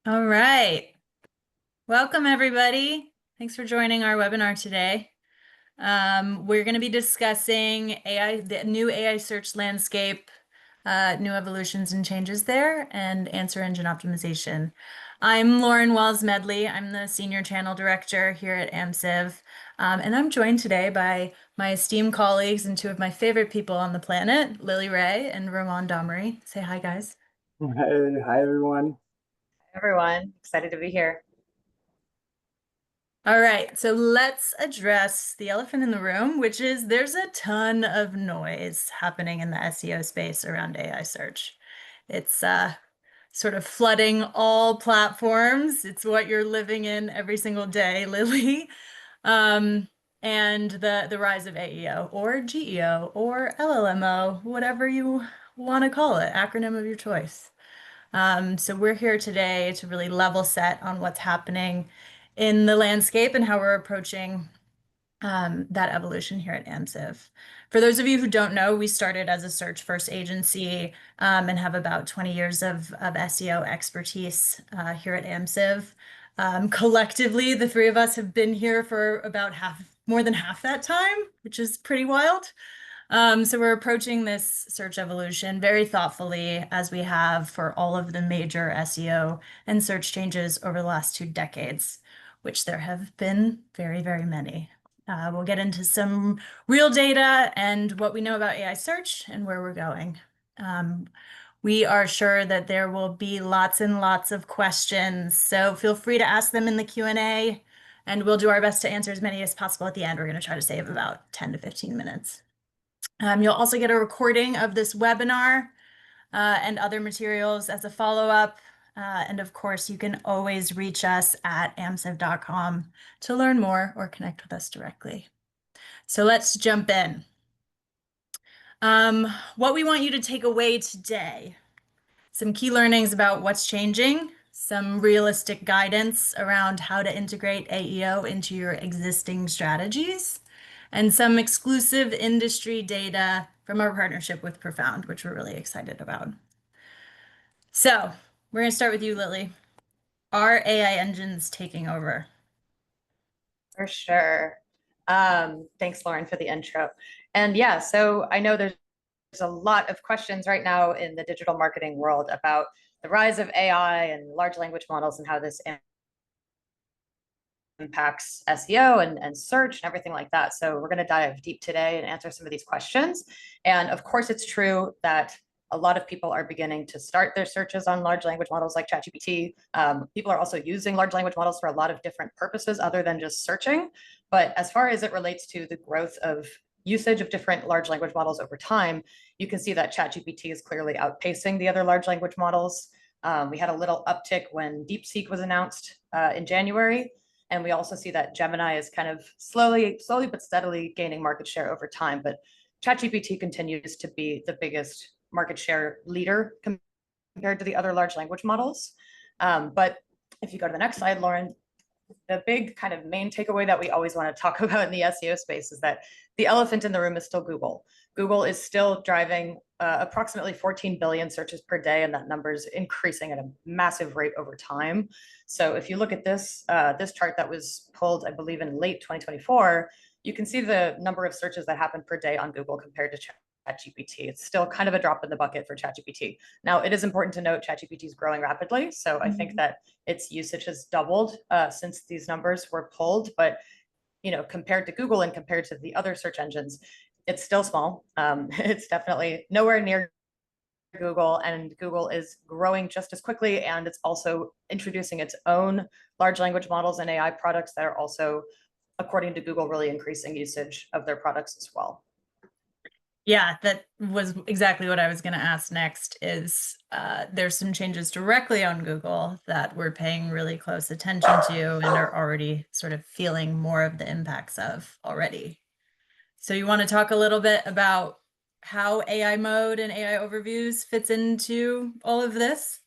All right. Welcome, everybody. Thanks for joining our webinar today. We're going to be discussing AI, the new AI search landscape, new evolutions and changes there, and answer engine optimization. I'm Lauren Wells-Medley. I'm the Senior Channel Director here at Amsive, and I'm joined today by my esteemed colleagues and two of my favorite people on the planet, Lily Ray and Roman Domry. Say hi, guys. Hey, hi everyone. Everyone. Excited to be here. All right, so let's address the elephant in the room, which is there's a ton of noise happening in the SEO space around AI search. It's sort of flooding all platforms. It's what you're living in every single day, Lily. Um, and the rise of AEO or GEO or LLMO, whatever you want to call it, acronym of your choice. So we're here today to really level set on what's happening in the landscape and how we're approaching that evolution here at Amsive. For those of you who don't know, we started as a search first agency and have about 20 years of SEO expertise here at Amsive. Collectively, the three of us have been here for about more than half that time, which is pretty wild. So we're approaching this search evolution very thoughtfully, as we have for all of the major SEO and search changes over the last 2 decades, which there have been very, very many. We'll get into some real data and what we know about AI search and where we're going. We are sure that there will be lots and lots of questions, so feel free to ask them in the Q&A, and we'll do our best to answer as many as possible at the end. We're going to try to save about 10 to 15 minutes. You'll also get a recording of this webinar and other materials as a follow-up. And of course, you can always reach us at amsive.com to learn more or connect with us directly. So let's jump in. What we want you to take away today, some key learnings about what's changing, some realistic guidance around how to integrate AEO into your existing strategies, and some exclusive industry data from our partnership with Profound, which we're really excited about. So we're going to start with you, Lily. Are AI engines taking over? For sure. Thanks, Lauren, for the intro. And yeah, so I know there's a lot of questions right now in the digital marketing world about the rise of AI and large language models and how this impacts SEO and search and everything like that. So we're going to dive deep today and answer some of these questions. And of course, it's true that a lot of people are beginning to start their searches on large language models like ChatGPT. People are also using large language models for a lot of different purposes other than just searching. But as far as it relates to the growth of usage of different large language models over time, you can see that ChatGPT is clearly outpacing the other large language models. We had a little uptick when DeepSeek was announced in January. And we also see that Gemini is kind of slowly but steadily gaining market share over time. But ChatGPT continues to be the biggest market share leader compared to the other large language models. But if you go to the next slide, Lauren, the big kind of main takeaway that we always want to talk about in the SEO space is that the elephant in the room is still Google. Google is still driving approximately 14 billion searches per day, and that number is increasing at a massive rate over time. So if you look at this chart that was pulled, I believe, in late 2024, you can see the number of searches that happen per day on Google compared to ChatGPT. It's still kind of a drop in the bucket for ChatGPT. Now, it is important to note ChatGPT is growing rapidly, so I think that its usage has doubled since these numbers were pulled. But compared to Google and compared to the other search engines, it's still small. It's definitely nowhere near Google, and Google is growing just as quickly, and it's also introducing its own large language models and AI products that are also, according to Google, really increasing usage of their products as well. Yeah, that was exactly what I was going to ask next is there's some changes directly on Google that we're paying really close attention to and are already sort of feeling more of the impacts of already. So you want to talk a little bit about how AI mode and AI overviews fits into all of this?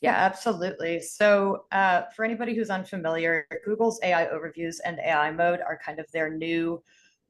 Yeah, absolutely. So for anybody who's unfamiliar, Google's AI overviews and AI mode are kind of their new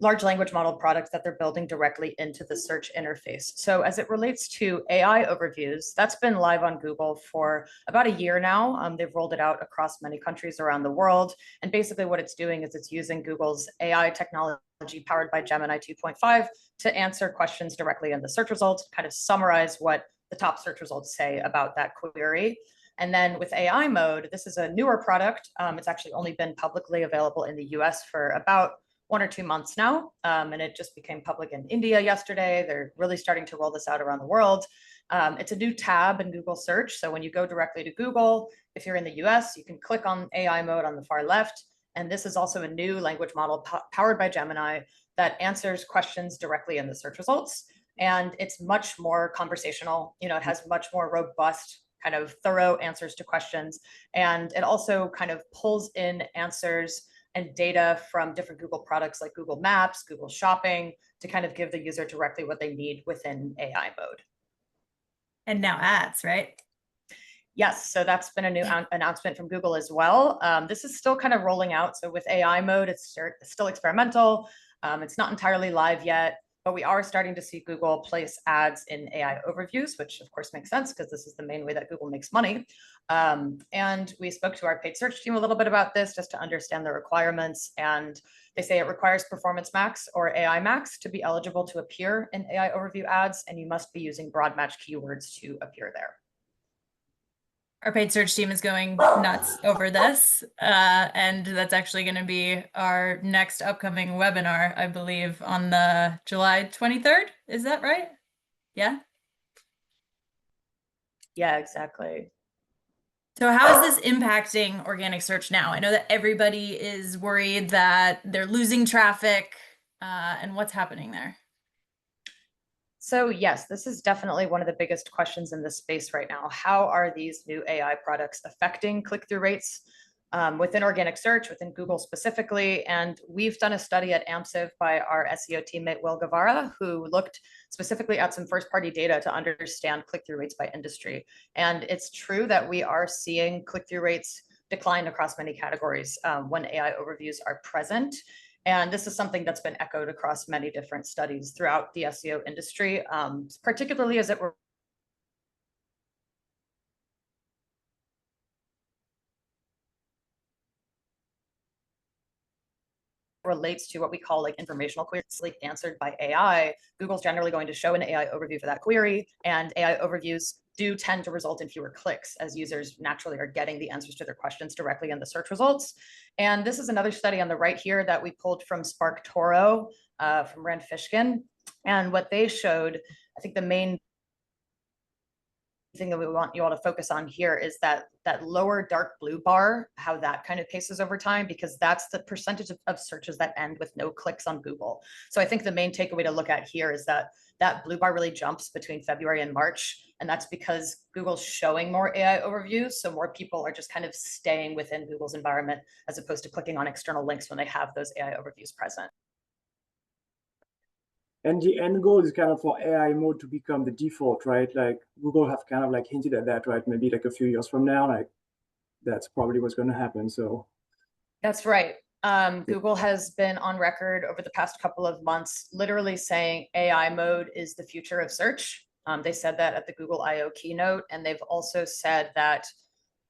large language model products that they're building directly into the search interface. So as it relates to AI overviews, that's been live on Google for about a year now. They've rolled it out across many countries around the world. And basically what it's doing is it's using Google's AI technology powered by Gemini 2.5 to answer questions directly in the search results, kind of summarize what the top search results say about that query. And then with AI mode, this is a newer product. It's actually only been publicly available in the US for about 1 or 2 months now. And it just became public in India yesterday. They're really starting to roll this out around the world. It's a new tab in Google search. So when you go directly to Google, if you're in the US, you can click on AI mode on the far left. And this is also a new language model powered by Gemini that answers questions directly in the search results. And it's much more conversational. You know, it has much more robust kind of thorough answers to questions. And it also kind of pulls in answers and data from different Google products like Google Maps, Google Shopping, to kind of give the user directly what they need within AI mode. And now ads, right? Yes, so that's been a new announcement from Google as well. This is still kind of rolling out. So with AI mode, it's still experimental. It's not entirely live yet, but we are starting to see Google place ads in AI overviews, which of course makes sense because this is the main way that Google makes money. And we spoke to our paid search team a little bit about this just to understand the requirements. And they say it requires Performance Max or AI Max to be eligible to appear in AI overview ads, and you must be using broad match keywords to appear there. Our paid search team is going nuts over this, and that's actually going to be our next upcoming webinar, I believe, on the July 23rd. Is that right? Yeah. Yeah, exactly. So how is this impacting organic search now? I know that everybody is worried that they're losing traffic, and what's happening there? So yes, this is definitely one of the biggest questions in this space right now. How are these new AI products affecting click-through rates within organic search, within Google specifically? And we've done a study at Amsive by our SEO teammate, Will Guevara, who looked specifically at some first-party data to understand click-through rates by industry. And it's true that we are seeing click-through rates decline across many categories when AI overviews are present. And this is something that's been echoed across many different studies throughout the SEO industry, particularly as it relates to what we call like informational queries answered by AI. Google's generally going to show an AI overview for that query, and AI overviews do tend to result in fewer clicks as users naturally are getting the answers to their questions directly in the search results. And this is another study on the right here that we pulled from SparkToro from Rand Fishkin. And what they showed, I think the main thing that we want you all to focus on here is that lower dark blue bar, how that kind of paces over time, because that's the percentage of searches that end with no clicks on Google. So I think the main takeaway to look at here is that blue bar really jumps between February and March. And that's because Google's showing more AI overviews. So more people are just kind of staying within Google's environment as opposed to clicking on external links when they have those AI overviews present. And the end goal is kind of for AI mode to become the default, right? Like Google have kind of like hinted at that, right? Maybe like a few years from now, like that's probably what's going to happen. So that's right. Google has been on record over the past couple of months, literally saying AI mode is the future of search. They said that at the Google I/O keynote, and they've also said that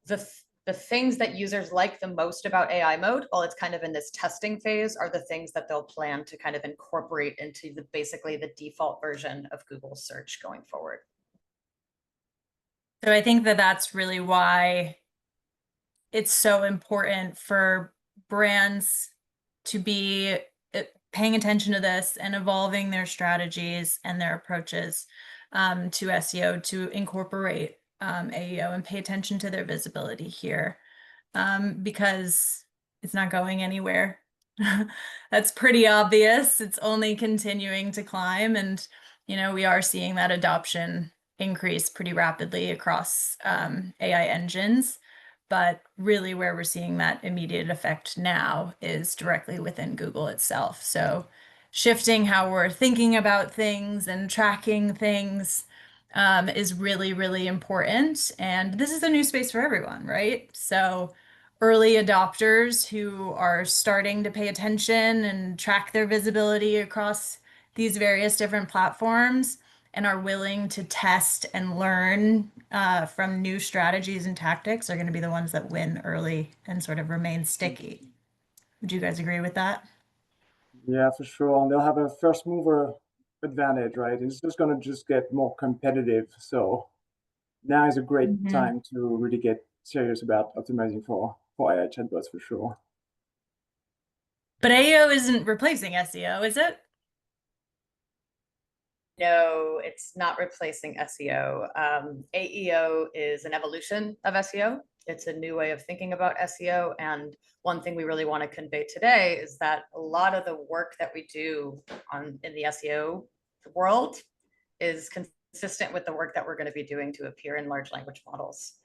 the things that users like the most about AI mode, while it's kind of in this testing phase, are the things that they'll plan to kind of incorporate into basically the default version of Google search going forward. So I think that that's really why it's so important for brands to be paying attention to this and evolving their strategies and their approaches to SEO to incorporate AEO and pay attention to their visibility here because it's not going anywhere. That's pretty obvious. It's only continuing to climb, and we are seeing that adoption increase pretty rapidly across AI engines. But really where we're seeing that immediate effect now is directly within Google itself. So shifting how we're thinking about things and tracking things is really, really important. And this is a new space for everyone, right? So early adopters who are starting to pay attention and track their visibility across these various different platforms and are willing to test and learn from new strategies and tactics are going to be the ones that win early and sort of remain sticky. Would you guys agree with that? Yeah, for sure. And they'll have a first mover advantage, right? It's just going to just get more competitive. So now is a great Mhm. time to really get serious about optimizing for AI chatbots for sure. But AEO isn't replacing SEO, is it? No, it's not replacing SEO. AEO is an evolution of SEO. It's a new way of thinking about SEO. And one thing we really want to convey today is that a lot of the work that we do in the SEO world is consistent with the work that we're going to be doing to appear in large language models.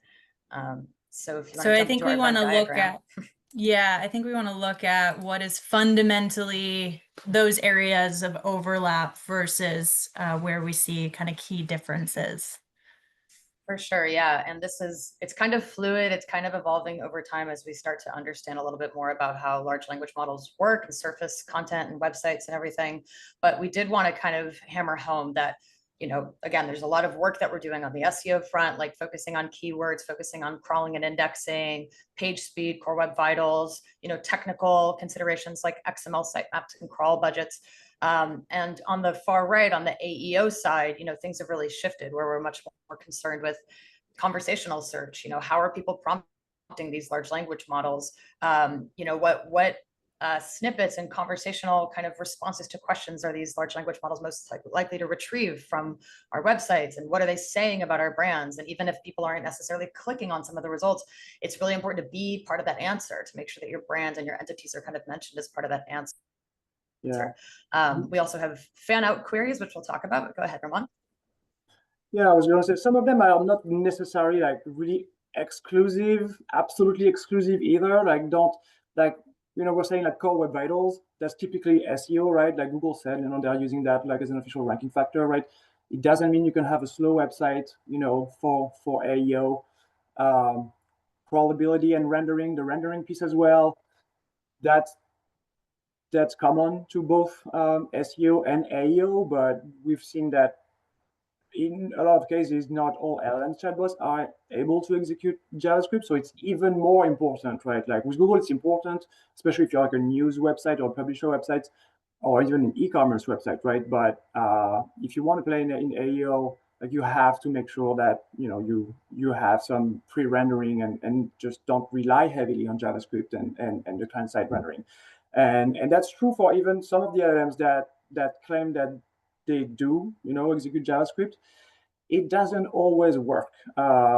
So if you want So to I jump think into we our want Venn to look diagram. at, yeah, I think we want to look at what is fundamentally those areas of overlap versus where we see kind of key differences. For sure, yeah. And it's kind of fluid. It's kind of evolving over time as we start to understand a little bit more about how large language models work and surface content and websites and everything. But we did want to kind of hammer home that, again, there's a lot of work that we're doing on the SEO front, like focusing on keywords, focusing on crawling and indexing, page speed, core web vitals, technical considerations like XML sitemaps and crawl budgets. And on the far right, on the AEO side, things have really shifted where we're much more concerned with conversational search. How are people prompting these large language models? What snippets and conversational kind of responses to questions are these large language models most likely to retrieve from our websites, and what are they saying about our brands? And even if people aren't necessarily clicking on some of the results, it's really important to be part of that answer, to make sure that your brand and your entities are kind of mentioned as part of that answer. Yeah. We also have fan out queries, which we'll talk about, but go ahead, Ramon. Yeah, I was going to say some of them are not necessarily like really exclusive, absolutely exclusive either. Like don't like we're saying like core web vitals. That's typically SEO, right? Like Google said, they're using that like as an official ranking factor, right? It doesn't mean you can have a slow website, for AEO. Crawlability and rendering, the rendering piece as well. That's that's common to both SEO and AEO, but we've seen that in a lot of cases, not all LLM chatbots are able to execute JavaScript. So it's even more important, right? Like with Google, it's important, especially if you're like a news website or publisher website, or even an e-commerce website, right? But if you want to play in AEO, like you have to make sure that you have some pre-rendering and just don't rely heavily on JavaScript and the client-side rendering. And that's true for even some of the LLMs that claim that they do, execute JavaScript. It doesn't always work.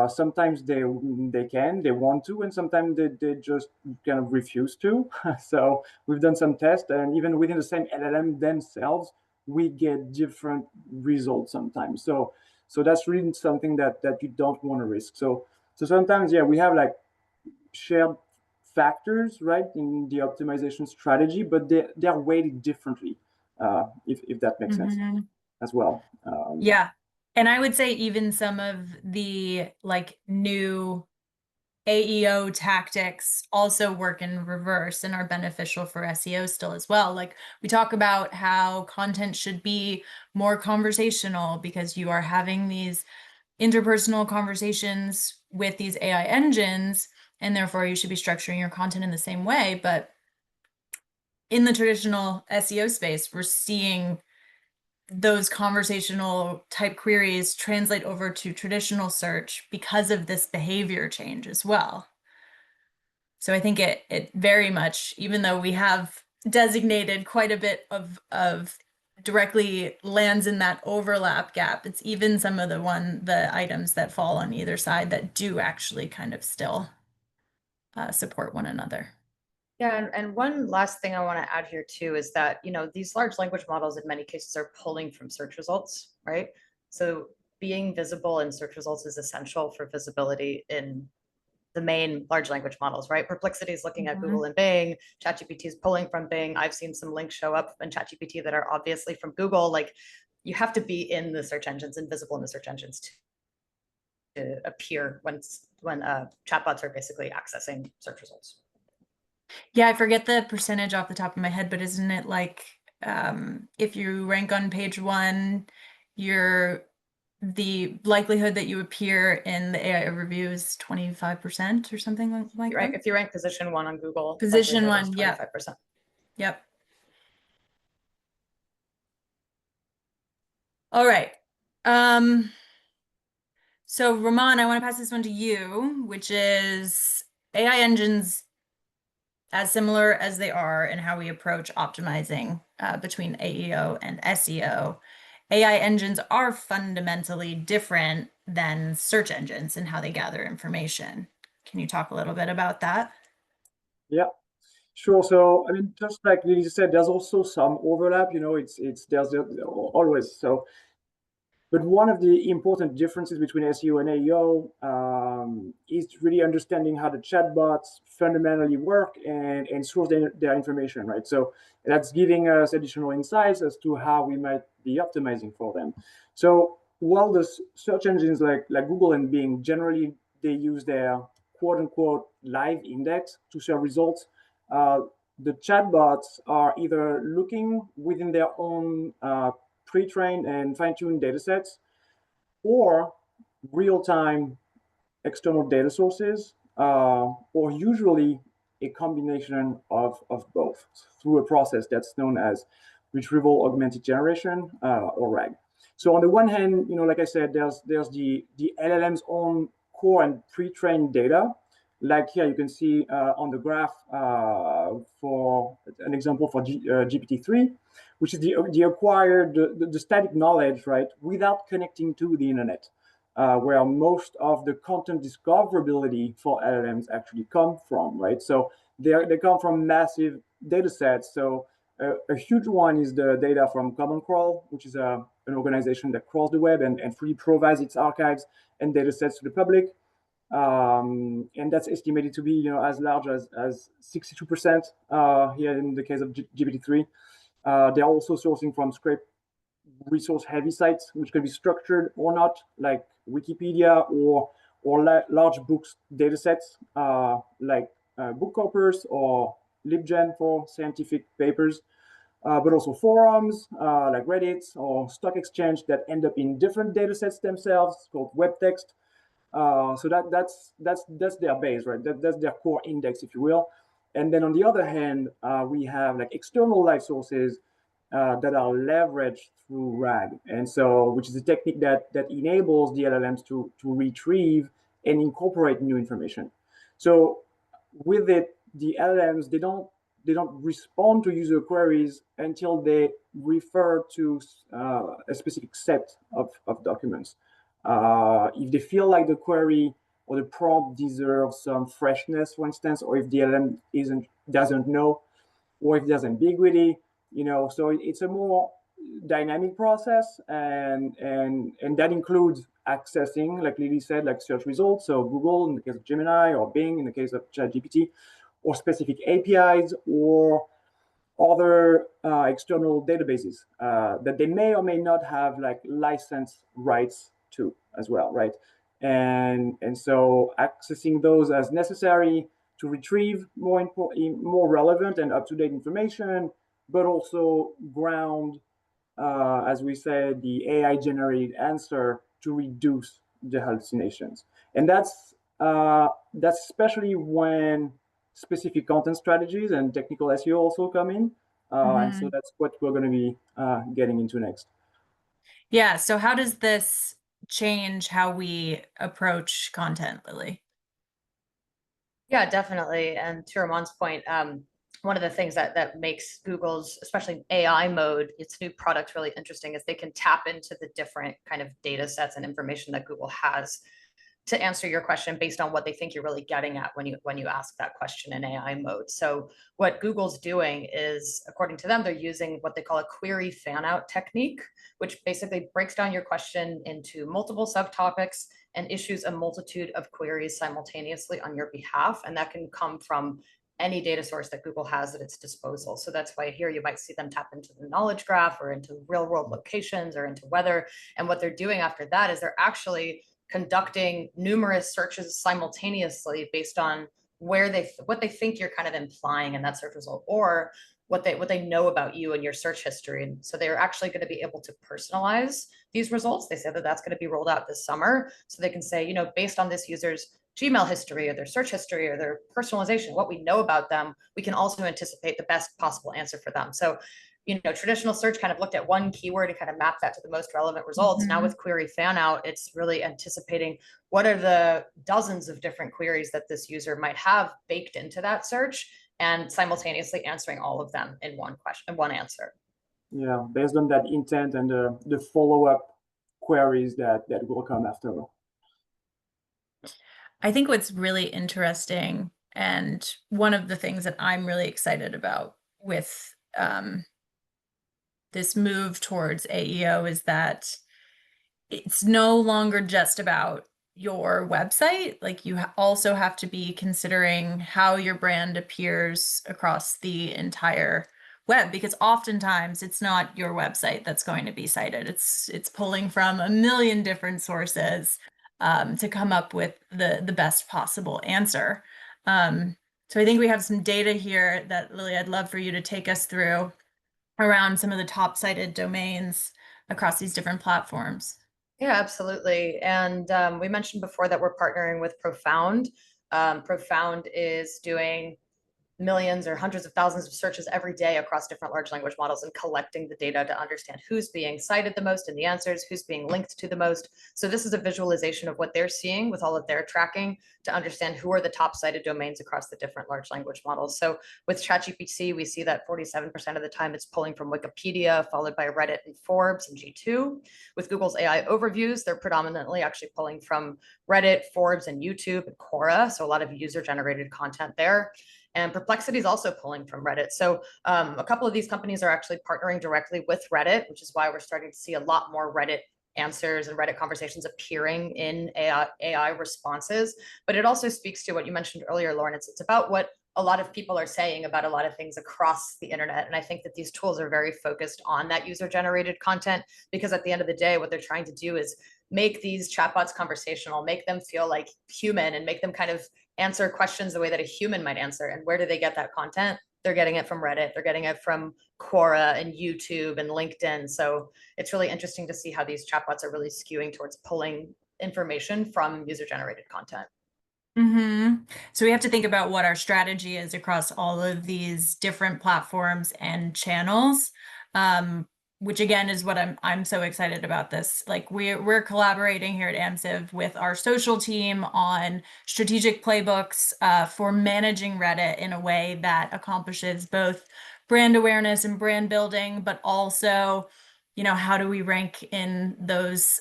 Sometimes they want to, and sometimes they just kind of refuse to. So we've done some tests, and even within the same LLM themselves, we get different results sometimes. So that's really something that you don't want to risk. So sometimes, yeah, we have like shared factors, right, in the optimization strategy, but they're weighted differently, if that makes sense Mhm. as well. Yeah. And I would say even some of the like new AEO tactics also work in reverse and are beneficial for SEO still as well. Like we talk about how content should be more conversational because you are having these interpersonal conversations with these AI engines, and therefore you should be structuring your content in the same way. But in the traditional SEO space, we're seeing those conversational type queries translate over to traditional search because of this behavior change as well. So I think it very much, even though we have designated quite a bit of directly lands in that overlap gap, it's even some of the items that fall on either side that do actually kind of still support one another. Yeah, and one last thing I want to add here too is that, these large language models in many cases are pulling from search results, right? So being visible in search results is essential for visibility in the main large language models, right? Perplexity is looking at Google and Bing. ChatGPT is pulling from Bing. I've seen some links show up in ChatGPT that are obviously from Google. Like you have to be in the search engines and visible in the search engines too. to appear when chatbots are basically accessing search results. Yeah, I forget the percentage off the top of my head, but isn't it like if you rank on page 1, the likelihood that you appear in the AI overview is 25% or something like Right? that? If you rank position 1 on Google, Position likelihood is 1, yeah. 25%. Yep. All right. So Ramon, I want to pass this one to you, which is AI engines, as similar as they are in how we approach optimizing between AEO and SEO, AI engines are fundamentally different than search engines in how they gather information. Can you talk a little bit about that? Yeah, sure. So, I mean, just like Lily said, there's also some overlap. There's always so. But one of the important differences between SEO and AEO is really understanding how the chatbots fundamentally work and source their information, right? So that's giving us additional insights as to how we might be optimizing for them. So while the search engines like Google and Bing, generally they use their quote unquote live index to serve results, the chatbots are either looking within their own pre-trained and fine-tuned data sets or real-time external data sources, or usually a combination of both through a process that's known as retrieval augmented generation, or RAG. So on the one hand, like I said, there's the LLM's own core and pre-trained data. Like here, you can see on the graph for an example for GPT-3, which is the acquired, the static knowledge, right, without connecting to the internet, where most of the content discoverability for LLMs actually come from, right? So they come from massive data sets. So a huge one is the data from Common Crawl, which is an organization that crawls the web and freely provides its archives and data sets to the public. And that's estimated to be, as large as 62% here in the case of GPT-3. They're also sourcing from scrape resource heavy sites, which can be structured or not, like Wikipedia or large books data sets, like book corpus or LibGen for scientific papers, but also forums like Reddit or Stock Exchange that end up in different data sets themselves called web text. So that's their base, right? That's their core index, if you will. And then on the other hand, we have like external live sources that are leveraged through RAG, and so which is a technique that enables the LLMs to retrieve and incorporate new information. So with it, the LLMs they don't respond to user queries until they refer to a specific set of documents. If they feel like the query or the prompt deserves some freshness, for instance, or if the LLM doesn't know, or if there's ambiguity, so it's a more dynamic process, and that includes accessing, like Lily said, like search results. So Google in the case of Gemini, or Bing in the case of ChatGPT, or specific APIs or other external databases that they may or may not have like license rights to as well, right? And so accessing those as necessary to retrieve more relevant and up-to-date information, but also ground, as we said, the AI generated answer to reduce the hallucinations. And that's especially when specific content strategies and technical SEO also come in. And so that's what we're going to be getting into next. Yeah, so how does this change how we approach content, Lily? Yeah, definitely. And to Ramon's point, one of the things that makes Google's, especially AI mode, its new product really interesting is they can tap into the different kind of data sets and information that Google has to answer your question based on what they think you're really getting at when you ask that question in AI mode. So what Google's doing is, according to them, they're using what they call a query fan out technique, which basically breaks down your question into multiple subtopics and issues a multitude of queries simultaneously on your behalf. And that can come from any data source that Google has at its disposal. So that's why here you might see them tap into the knowledge graph or into real world locations or into weather. And what they're doing after that is they're actually conducting numerous searches simultaneously based on what they think you're kind of implying in that search result, or what they know about you and your search history. And so they're actually going to be able to personalize these results. They said that that's going to be rolled out this summer. So they can say, you know, based on this user's Gmail history or their search history or their personalization, what we know about them, we can also anticipate the best possible answer for them. So, you know, traditional search kind of looked at one keyword and kind of mapped that to the most relevant results. Now with query fan out, it's really anticipating what are the dozens of different queries that this user might have baked into that search, and simultaneously answering all of them in one question, one answer. Yeah, based on that intent and the follow-up queries that will come after. I think what's really interesting, and one of the things that I'm really excited about with this move towards AEO, is that it's no longer just about your website. Like, you also have to be considering how your brand appears across the entire web, because oftentimes it's not your website that's going to be cited. It's pulling from a million different sources to come up with the best possible answer. So I think we have some data here that, Lily, I'd love for you to take us through around some of the top cited domains across these different platforms. Yeah, absolutely. And we mentioned before that we're partnering with Profound. Profound is doing millions or hundreds of thousands of searches every day across different large language models and collecting the data to understand who's being cited the most in the answers, who's being linked to the most. So this is a visualization of what they're seeing with all of their tracking to understand who are the top cited domains across the different large language models. So with ChatGPT, we see that 47% of the time it's pulling from Wikipedia, followed by Reddit and Forbes and G2. With Google's AI overviews, they're predominantly actually pulling from Reddit, Forbes, and YouTube and Quora. So a lot of user-generated content there. And Perplexity is also pulling from Reddit. So a couple of these companies are actually partnering directly with Reddit, which is why we're starting to see a lot more Reddit answers and Reddit conversations appearing in AI responses. But it also speaks to what you mentioned earlier, Lauren. It's about what a lot of people are saying about a lot of things across the internet. And I think that these tools are very focused on that user-generated content, because at the end of the day, what they're trying to do is make these chatbots conversational, make them feel like human, and make them kind of answer questions the way that a human might answer. And where do they get that content? They're getting it from Reddit. They're getting it from Quora and YouTube and LinkedIn. So it's really interesting to see how these chatbots are really skewing towards pulling information from user-generated content. So we have to think about what our strategy is across all of these different platforms and channels, which again is what I'm so excited about this. Like, we're collaborating here at Amsive with our social team on strategic playbooks for managing Reddit in a way that accomplishes both brand awareness and brand building, but also, you know, how do we rank in those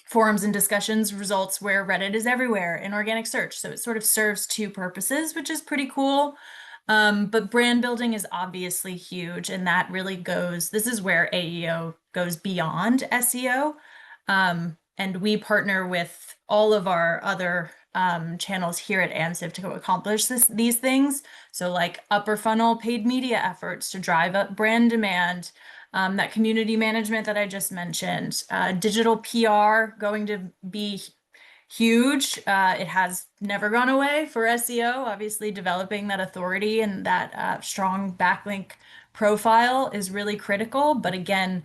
forums and discussions results where Reddit is everywhere in organic search. So it sort of serves two purposes, which is pretty cool. But brand building is obviously huge, and that really this is where AEO goes beyond SEO. And we partner with all of our other channels here at Amsive to accomplish these things. So like upper funnel paid media efforts to drive up brand demand, that community management that I just mentioned, digital PR going to be huge. It has never gone away for SEO. Obviously, developing that authority and that strong backlink profile is really critical. But again,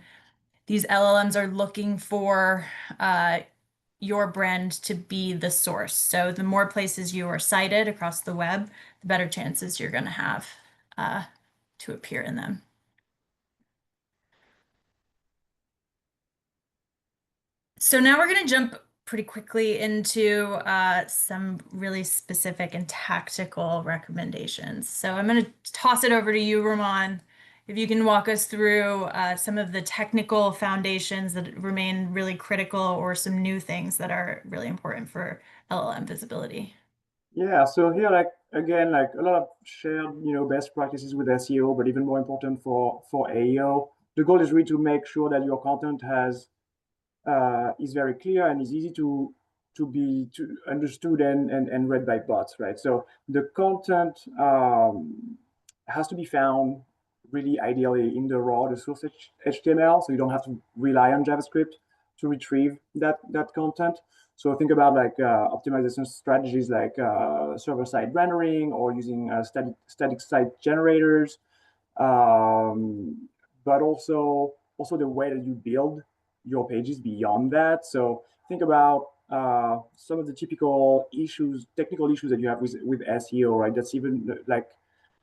these LLMs are looking for your brand to be the source. So the more places you are cited across the web, the better chances you're going to have to appear in them. So now we're going to jump pretty quickly into some really specific and tactical recommendations. So I'm going to toss it over to you, Roman. If you can walk us through some of the technical foundations that remain really critical, or some new things that are really important for LLM visibility. Yeah, so here, like, again, like a lot of shared, best practices with SEO, but even more important for AEO. The goal is really to make sure that your content is very clear and is easy to be understood and read by bots, right? So the content has to be found really ideally in the raw, the source HTML, so you don't have to rely on JavaScript. to retrieve that content. So think about like optimization strategies like server-side rendering or using static site generators, but also the way that you build your pages beyond that. So think about some of the typical issues, technical issues that you have with SEO, right? That's even like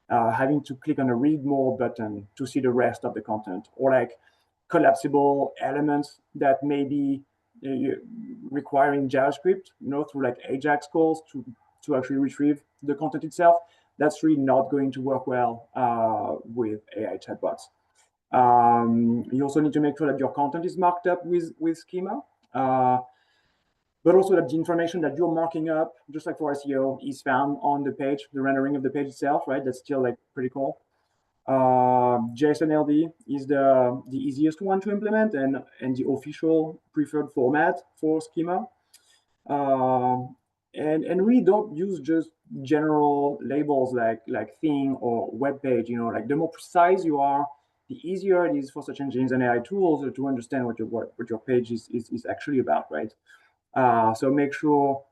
having to click on a read more button to see the rest of the content, or like collapsible elements that may be requiring JavaScript, through like AJAX calls to actually retrieve the content itself. That's really not going to work well with AI chatbots. You also need to make sure that your content is marked up with schema, but also that the information that you're marking up, just like for SEO, is found on the page, the rendering of the page itself, right? That's still like pretty cool. JSON-LD is the easiest one to implement and the official preferred format for schema. And really don't use just general labels like thing or web page. Like the more precise you are, the easier it is for search engines and AI tools to understand what your page is actually about, right? So make sure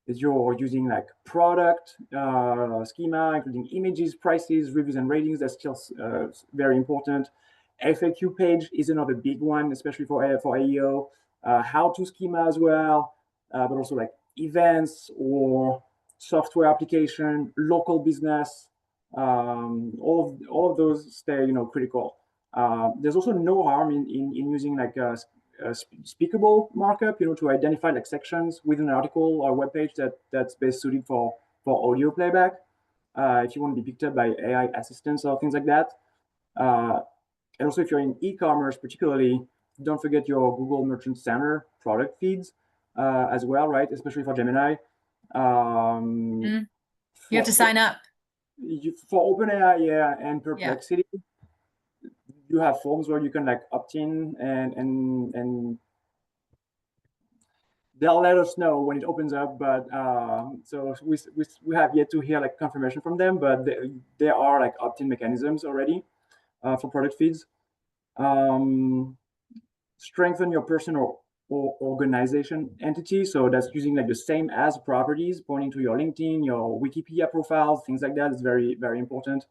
that you're using like product schema, including images, prices, reviews, and ratings. That's still very important. FAQ page is another big one, especially for AEO. How-to schema as well, but also like events or software application, local business. All of those stay critical. There's also no harm in using like a speakable markup, to identify like sections within an article or web page that's best suited for audio playback. If you want to be picked up by AI assistants or things like that. And also if you're in e-commerce particularly, don't forget your Google Merchant Center product feeds as well, right? Especially for Gemini. You have to sign up. For OpenAI, yeah, and Perplexity. Yeah. You have forms where you can like opt in and they'll let us know when it opens up, but so we have yet to hear like confirmation from them, but there are like opt-in mechanisms already for product feeds. Strengthen your personal or organization entity, so that's using like the same as properties pointing to your LinkedIn, your Wikipedia profiles, things like that is very, very important.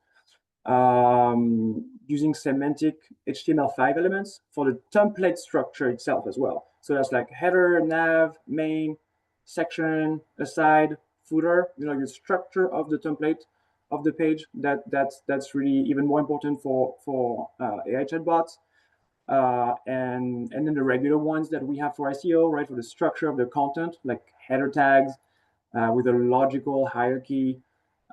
Using semantic HTML5 elements for the template structure itself as well. So that's like header, nav, main, section, aside, footer, the structure of the template of the page. That's really even more important for AI chatbots. And then the regular ones that we have for SEO, right? For the structure of the content, like header tags with a logical hierarchy.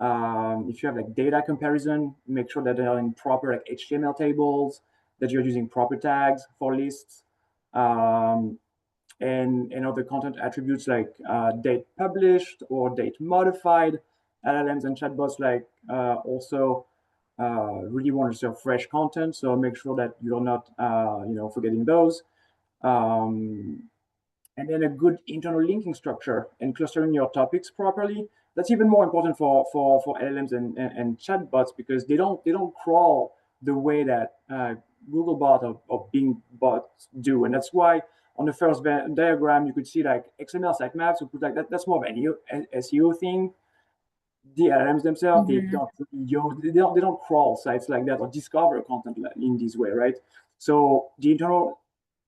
If you have like data comparison, make sure that they are in proper like HTML tables, that you're using proper tags for lists, and other content attributes like date published or date modified. LLMs and chatbots like also really want to serve fresh content, so make sure that you're not forgetting those. And then a good internal linking structure and clustering your topics properly. That's even more important for LLMs and chatbots, because they don't crawl the way that Google bot or Bing bots do, and that's why on the first diagram you could see like XML sitemaps. So put like that. That's more of an SEO thing. The LLMs themselves, they don't crawl sites like that or discover content in this way, right? So the internal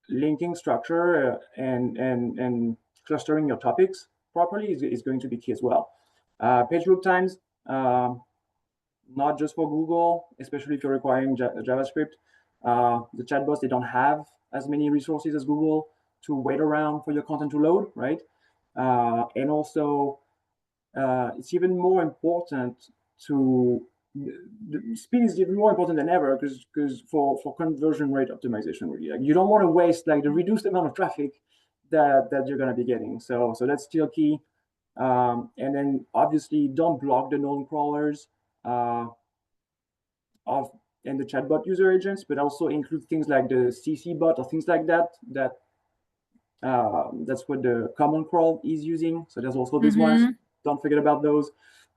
linking structure and clustering your topics properly is going to be key as well. Page load times, not just for Google, especially if you're requiring JavaScript. The chatbots, they don't have as many resources as Google to wait around for your content to load, right? And also, it's even more important the speed is even more important than ever, because for conversion rate optimization, really, like you don't want to waste like the reduced amount of traffic that you're going to be getting. So that's still key. And then obviously don't block the known crawlers and the chatbot user agents, but also include things like the CC bot or things like that. That's what the common crawl is using. So there's also these ones. Don't forget about those.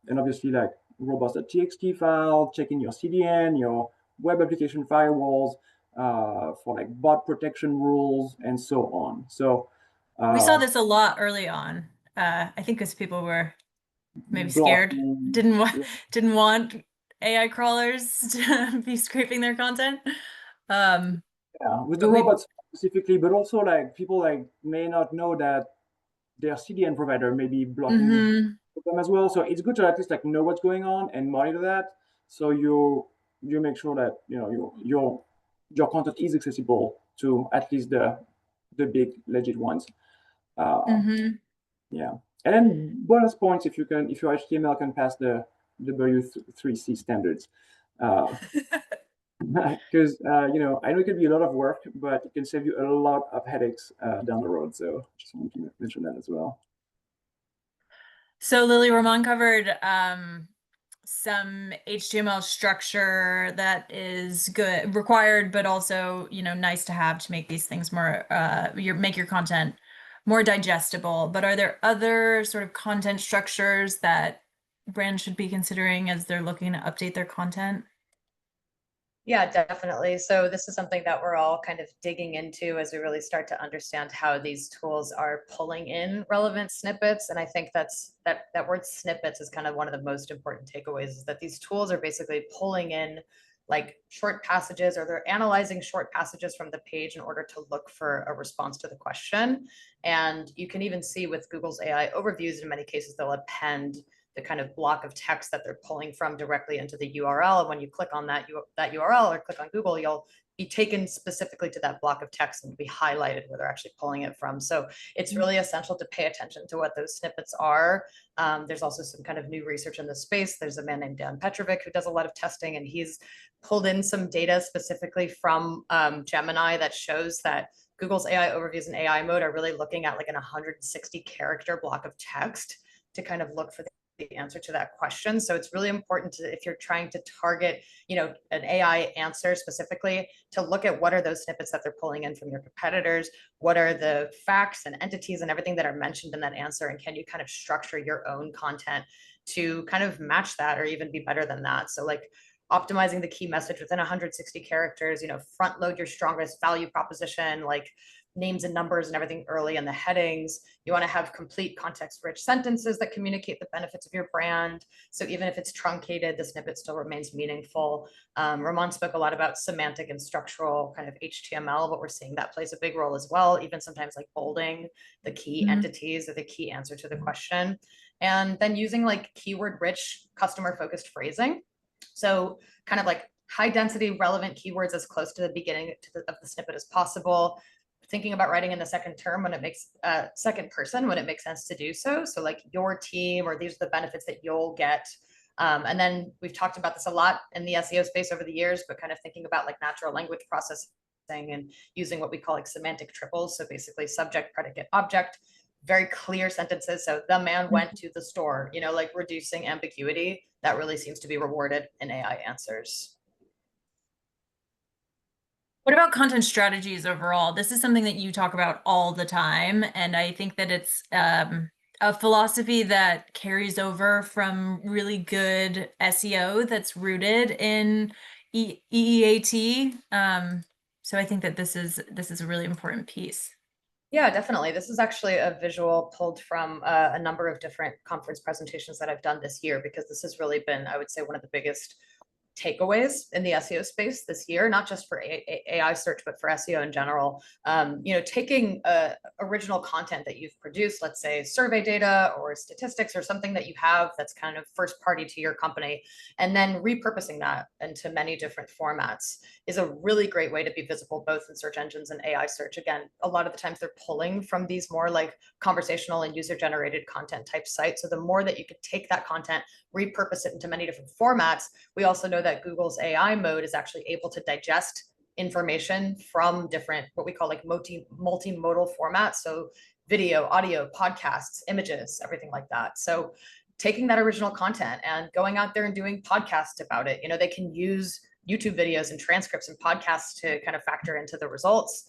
And obviously like robust.txt file, checking your CDN, your web application firewalls, for like bot protection rules and so on. So We saw this a lot early on. I think because people were maybe scared, blocking, didn't want yeah, didn't want AI crawlers to be scraping their content. with the But we robots specifically, but also like people like may not know that their CDN provider may be blocking hmm them as well. So it's good to at least like know what's going on and monitor that. So you make sure that your content is accessible to at least the big legit ones. Uh, hmm yeah. And then bonus points if your HTML can pass the W3C standards. Because I know it can be a lot of work, but it can save you a lot of headaches down the road. So just wanted to mention that as well. So Lily Ramon covered some HTML structure that is good, required, but also, nice to have to make these things more, make your content more digestible. But are there other sort of content structures that brands should be considering as they're looking to update their content? Yeah, definitely. So this is something that we're all kind of digging into as we really start to understand how these tools are pulling in relevant snippets. And I think that word snippets is kind of one of the most important takeaways, is that these tools are basically pulling in like short passages, or they're analyzing short passages from the page in order to look for a response to the question. And you can even see with Google's AI overviews, in many cases, they'll append the kind of block of text that they're pulling from directly into the URL. And when you click on that URL or click on Google, you'll be taken specifically to that block of text and be highlighted where they're actually pulling it from. So it's really essential to pay attention to what those snippets are. There's also some kind of new research in the space. There's a man named Dan Petrovic who does a lot of testing, and he's pulled in some data specifically from Gemini that shows that Google's AI overviews in AI mode are really looking at like an 160 character block of text to kind of look for the answer to that question. So it's really important to, if you're trying to target, an AI answer specifically, to look at what are those snippets that they're pulling in from your competitors, what are the facts and entities and everything that are mentioned in that answer, and can you kind of structure your own content to kind of match that or even be better than that. So like optimizing the key message within 160 characters, front load your strongest value proposition, like names and numbers and everything early in the headings. You want to have complete context-rich sentences that communicate the benefits of your brand. So even if it's truncated, the snippet still remains meaningful. Ramon spoke a lot about semantic and structural kind of HTML, but we're seeing that plays a big role as well, even sometimes like bolding the key entities or the key answer to the question. And then using like keyword-rich, customer-focused phrasing. So kind of like high density relevant keywords as close to the beginning of the snippet as possible. Thinking about writing in the second term when it makes second person when it makes sense to do so. So like your team, or these are the benefits that you'll get. And then we've talked about this a lot in the SEO space over the years, but kind of thinking about like natural language processing and using what we call like semantic triples. So basically subject, predicate, object, very clear sentences. So the man went to the store, like reducing ambiguity. That really seems to be rewarded in AI answers. What about content strategies overall? This is something that you talk about all the time, and I think that it's a philosophy that carries over from really good SEO that's rooted in EEAT. So I think that this is a really important piece. Yeah, definitely. This is actually a visual pulled from a number of different conference presentations that I've done this year, because this has really been, I would say, one of the biggest takeaways in the SEO space this year, not just for AI search, but for SEO in general. Taking original content that you've produced, let's say survey data or statistics or something that you have that's kind of first party to your company, and then repurposing that into many different formats is a really great way to be visible both in search engines and AI search. Again, a lot of the times they're pulling from these more like conversational and user generated content type sites. So the more that you could take that content, repurpose it into many different formats. We also know that Google's AI mode is actually able to digest information from different, what we call like multimodal formats. So video, audio, podcasts, images, everything like that. So taking that original content and going out there and doing podcasts about it, they can use YouTube videos and transcripts and podcasts to kind of factor into the results,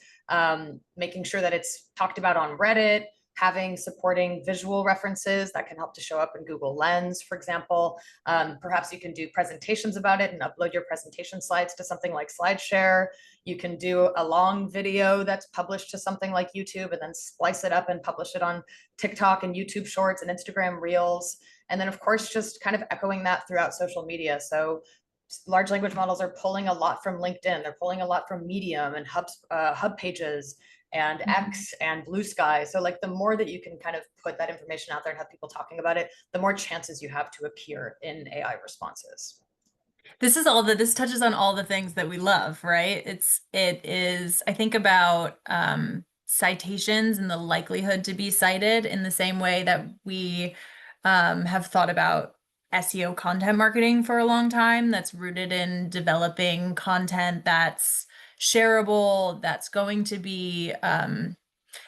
making sure that it's talked about on Reddit, having supporting visual references that can help to show up in Google Lens, for example. Perhaps you can do presentations about it and upload your presentation slides to something like SlideShare. You can do a long video that's published to something like YouTube and then splice it up and publish it on TikTok and YouTube Shorts and Instagram Reels. And then, of course, just kind of echoing that throughout social media. So large language models are pulling a lot from LinkedIn. They're pulling a lot from Medium and Hub Pages and X and Blue Sky. So like the more that you can kind of put that information out there and have people talking about it, the more chances you have to appear in AI responses. This touches on all the things that we love, right? It is, I think about citations and the likelihood to be cited in the same way that we have thought about SEO content marketing for a long time, that's rooted in developing content that's shareable, that's going to be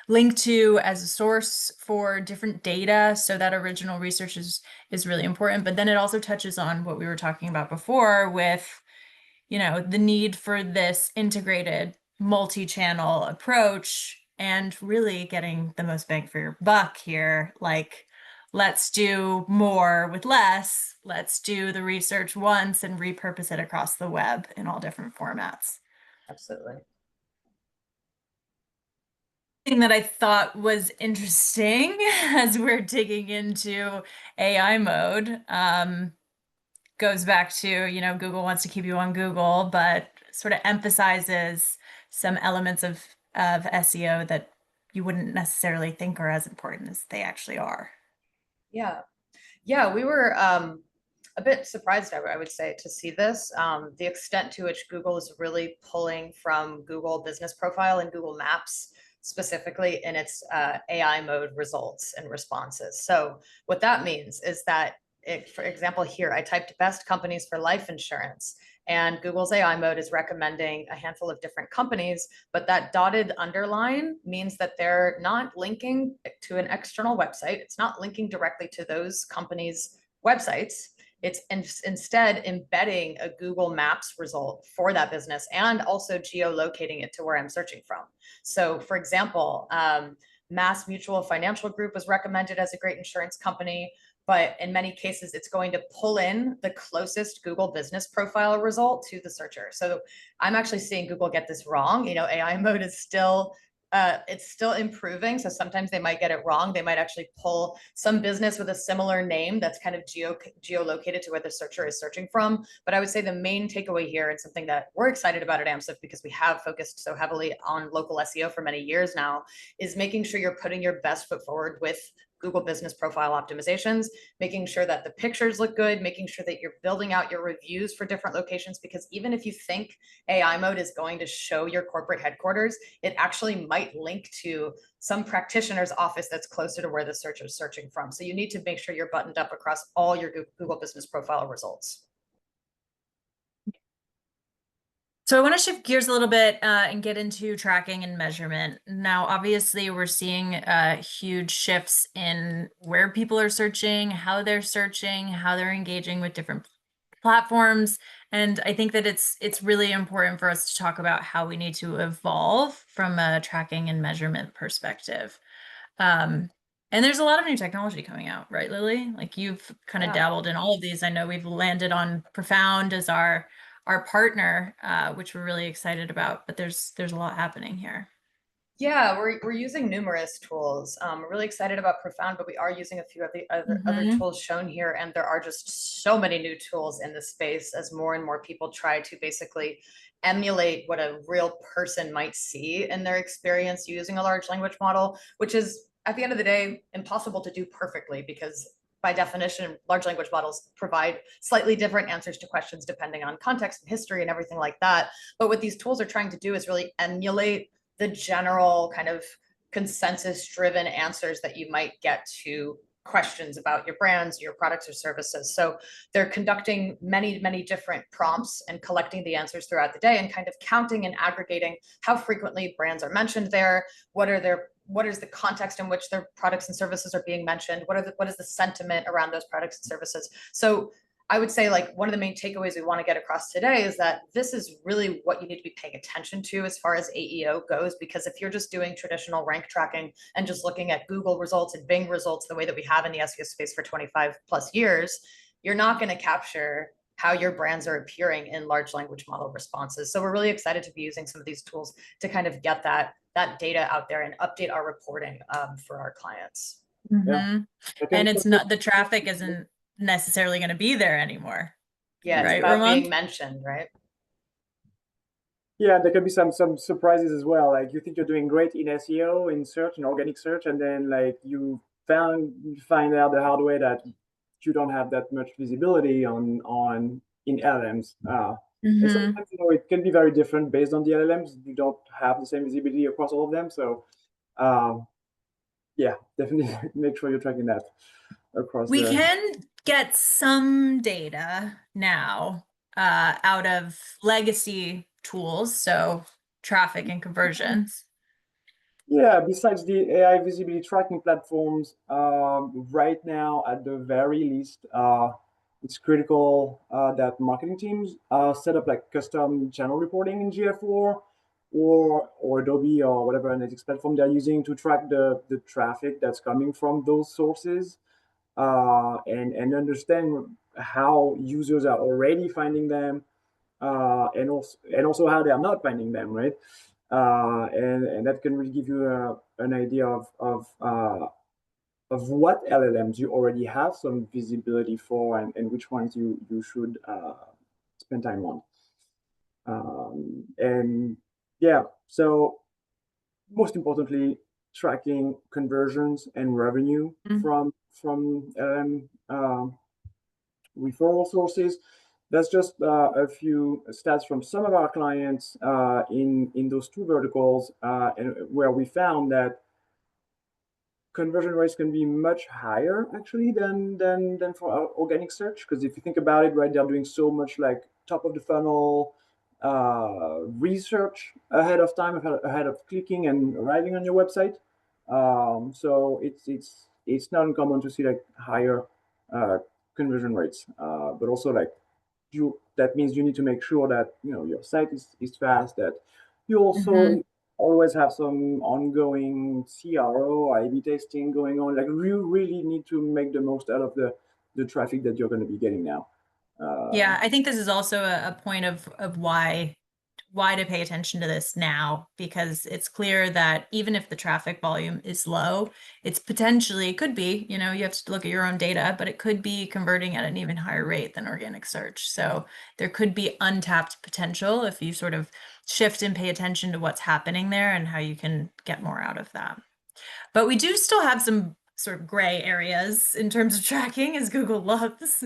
linked to as a source for different data. So that original research is really important. But then it also touches on what we were talking about before with, the need for this integrated multi-channel approach and really getting the most bang for your buck here. Like, let's do more with less. Let's do the research once and repurpose it across the web in all different formats. Absolutely. Thing that I thought was interesting as we're digging into AI mode goes back to, Google wants to keep you on Google, but sort of emphasizes some elements of SEO that you wouldn't necessarily think are as important as they actually are. Yeah. Yeah, we were a bit surprised, I would say, to see this. The extent to which Google is really pulling from Google Business Profile and Google Maps, specifically in its AI mode results and responses. So what that means is that, for example, here, I typed best companies for life insurance, and Google's AI mode is recommending a handful of different companies, but that dotted underline means that they're not linking to an external website. It's not linking directly to those companies' websites. It's instead embedding a Google Maps result for that business and also geolocating it to where I'm searching from. So for example, Mass Mutual Financial Group was recommended as a great insurance company, but in many cases, it's going to pull in the closest Google Business Profile result to the searcher. So I'm actually seeing Google get this wrong. AI mode is still it's still improving. So sometimes they might get it wrong. They might actually pull some business with a similar name that's kind of geolocated to where the searcher is searching from. But I would say the main takeaway here, and something that we're excited about at Amsive because we have focused so heavily on local SEO for many years now, is making sure you're putting your best foot forward with Google Business Profile optimizations, making sure that the pictures look good, making sure that you're building out your reviews for different locations, because even if you think AI mode is going to show your corporate headquarters, it actually might link to some practitioner's office that's closer to where the searcher is searching from. So you need to make sure you're buttoned up across all your Google Business Profile results. So I want to shift gears a little bit and get into tracking and measurement. Now, obviously, we're seeing huge shifts in where people are searching, how they're engaging with different platforms. And I think that it's really important for us to talk about how we need to evolve from a tracking and measurement perspective. And there's a lot of new technology coming out, right, Lily? Like you've kind of dabbled in all of these. I know we've landed on Profound as our partner, which we're really excited about, but there's a lot happening here. Yeah, we're using numerous tools. We're really excited about Profound, but we are using a few of the other tools shown here, and there are just so many new tools in this space as more and more people try to basically emulate what a real person might see in their experience using a large language model, which is, at the end of the day, impossible to do perfectly because by definition, large language models provide slightly different answers to questions depending on context and history and everything like that. But what these tools are trying to do is really emulate the general kind of consensus-driven answers that you might get to questions about your brands, your products or services. So they're conducting many, many different prompts and collecting the answers throughout the day and kind of counting and aggregating how frequently brands are mentioned there, what is the context in which their products and services are being mentioned, what is the sentiment around those products and services. So I would say like one of the main takeaways we want to get across today is that this is really what you need to be paying attention to as far as AEO goes, because if you're just doing traditional rank tracking and just looking at Google results and Bing results the way that we have in the SEO space for 25 plus years, you're not going to capture how your brands are appearing in large language model responses. So we're really excited to be using some of these tools to kind of get that data out there and update our reporting for our clients. Yeah. And it's not, the traffic isn't necessarily going to be there anymore. Yeah, it's right, about Ramon? being mentioned, right? Yeah, there can be some surprises as well. Like you think you're doing great in SEO, in search, in organic search, and then like you find out the hard way that you don't have that much visibility on in LLMs. And sometimes it can be very different based on the LLMs. You don't have the same visibility across all of them. So yeah, definitely make sure you're tracking that across We the. can get some data now out of legacy tools, so traffic and conversions. Yeah, besides the AI visibility tracking platforms, right now, at the very least, it's critical that marketing teams set up like custom channel reporting in GA4 or Adobe or whatever analytics platform they're using to track the traffic that's coming from those sources and understand how users are already finding them and also how they are not finding them, right? And that can really give you an idea of what LLMs you already have some visibility for and which ones you should spend time on. And yeah, so most importantly, tracking conversions and revenue from LLM referral sources. That's just a few stats from some of our clients in those two verticals, and where we found that conversion rates can be much higher actually than for organic search. Because if you think about it, right, they're doing so much like top of the funnel research ahead of time, ahead of clicking and arriving on your website. So it's not uncommon to see like higher conversion rates, but also like that means you need to make sure that your site is fast, that you also always have some ongoing CRO, A/B testing going on. Like you really need to make the most out of the traffic that you're going to be getting now. Yeah, I think this is also a point of why to pay attention to this now, because it's clear that even if the traffic volume is low, it's potentially could be, you have to look at your own data, but it could be converting at an even higher rate than organic search. So there could be untapped potential if you sort of shift and pay attention to what's happening there and how you can get more out of that. But we do still have some sort of gray areas in terms of tracking, as Google loves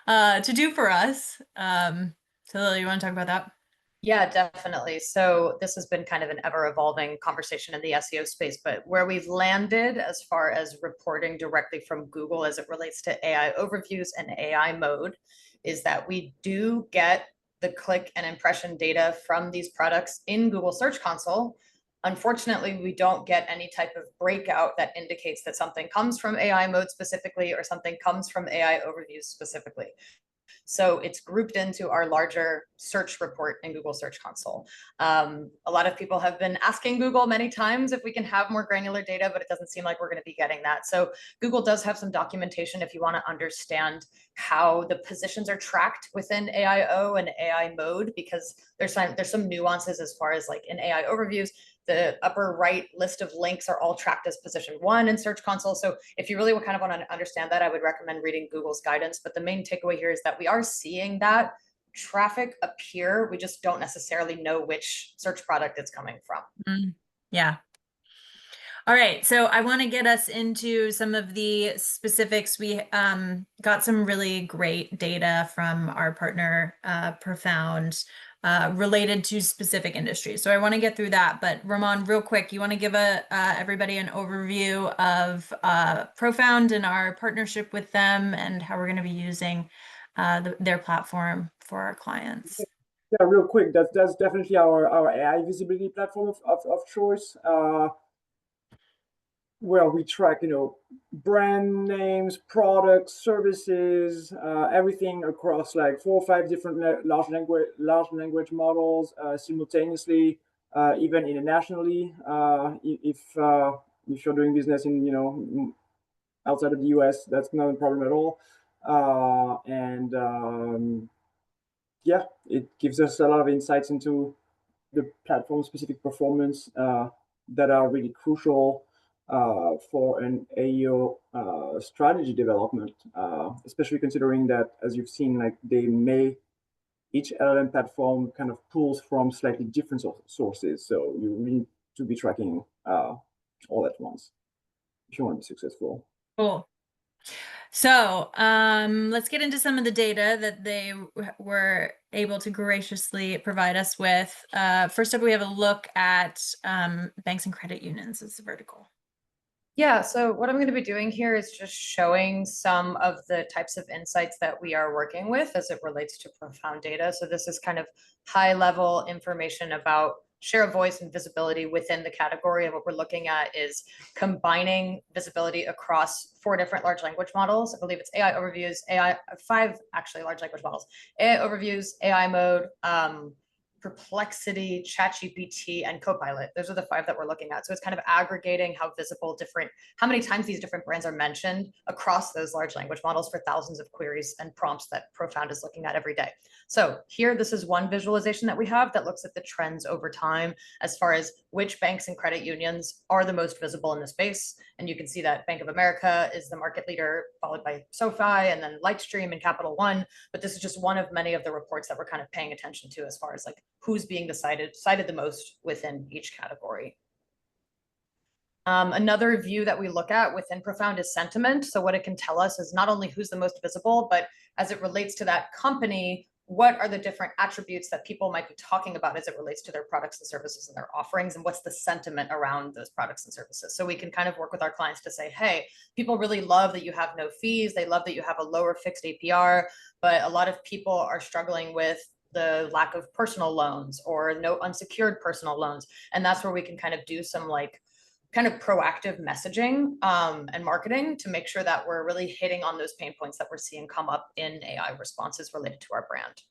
to do for us. So Lily, you want to talk about that? Yeah, definitely. So this has been kind of an ever evolving conversation in the SEO space, but where we've landed as far as reporting directly from Google as it relates to AI overviews and AI mode is that we do get the click and impression data from these products in Google Search Console. Unfortunately, we don't get any type of breakout that indicates that something comes from AI mode specifically or something comes from AI overviews specifically. So it's grouped into our larger search report in Google Search Console. A lot of people have been asking Google many times if we can have more granular data, but it doesn't seem like we're going to be getting that. So Google does have some documentation if you want to understand how the positions are tracked within AIO and AI mode, because there's some nuances as far as like in AI overviews, the upper right list of links are all tracked as position 1 in Search Console. So if you really kind of want to understand that, I would recommend reading Google's guidance. But the main takeaway here is that we are seeing that traffic appear. We just don't necessarily know which search product it's coming from. Yeah. All right, so I want to get us into some of the specifics. We got some really great data from our partner, Profound, related to specific industries. So I want to get through that. But Ramon, real quick, you want to give everybody an overview of Profound and our partnership with them and how we're going to be using their platform for our clients? Yeah, real quick, that's definitely our AI visibility platform of choice. Where we track, brand names, products, services, everything across like 4 or 5 different large language models simultaneously, even internationally. If you're doing business in, outside of the US, that's not a problem at all. Yeah, it gives us a lot of insights into the platform specific performance that are really crucial for an AEO strategy development, especially considering that, as you've seen, like each LLM platform kind of pulls from slightly different sources. So you need to be tracking all at once if you want to be successful. Cool. So let's get into some of the data that they were able to graciously provide us with. First up, we have a look at banks and credit unions as the vertical. Yeah, so what I'm going to be doing here is just showing some of the types of insights that we are working with as it relates to Profound data. So this is kind of high level information about share of voice and visibility within the category. And what we're looking at is combining visibility across 4 different large language models. I believe it's AI overviews, 5 actually large language models, AI overviews, AI mode, Perplexity, ChatGPT, and Copilot. Those are the 5 that we're looking at. So it's kind of aggregating how many times these different brands are mentioned across those large language models for thousands of queries and prompts that Profound is looking at every day. So here, this is one visualization that we have that looks at the trends over time as far as which banks and credit unions are the most visible in the space. And you can see that Bank of America is the market leader, followed by SoFi, and then Lightstream and Capital One. But this is just one of many of the reports that we're kind of paying attention to as far as like who's being cited the most within each category. Another view that we look at within Profound is sentiment. So what it can tell us is not only who's the most visible, but as it relates to that company, what are the different attributes that people might be talking about as it relates to their products and services and their offerings, and what's the sentiment around those products and services. So we can kind of work with our clients to say, hey, people really love that you have no fees. They love that you have a lower fixed APR, but a lot of people are struggling with the lack of personal loans or no unsecured personal loans. And that's where we can kind of do some kind of proactive messaging and marketing to make sure that we're really hitting on those pain points that we're seeing come up in AI responses related to our brand.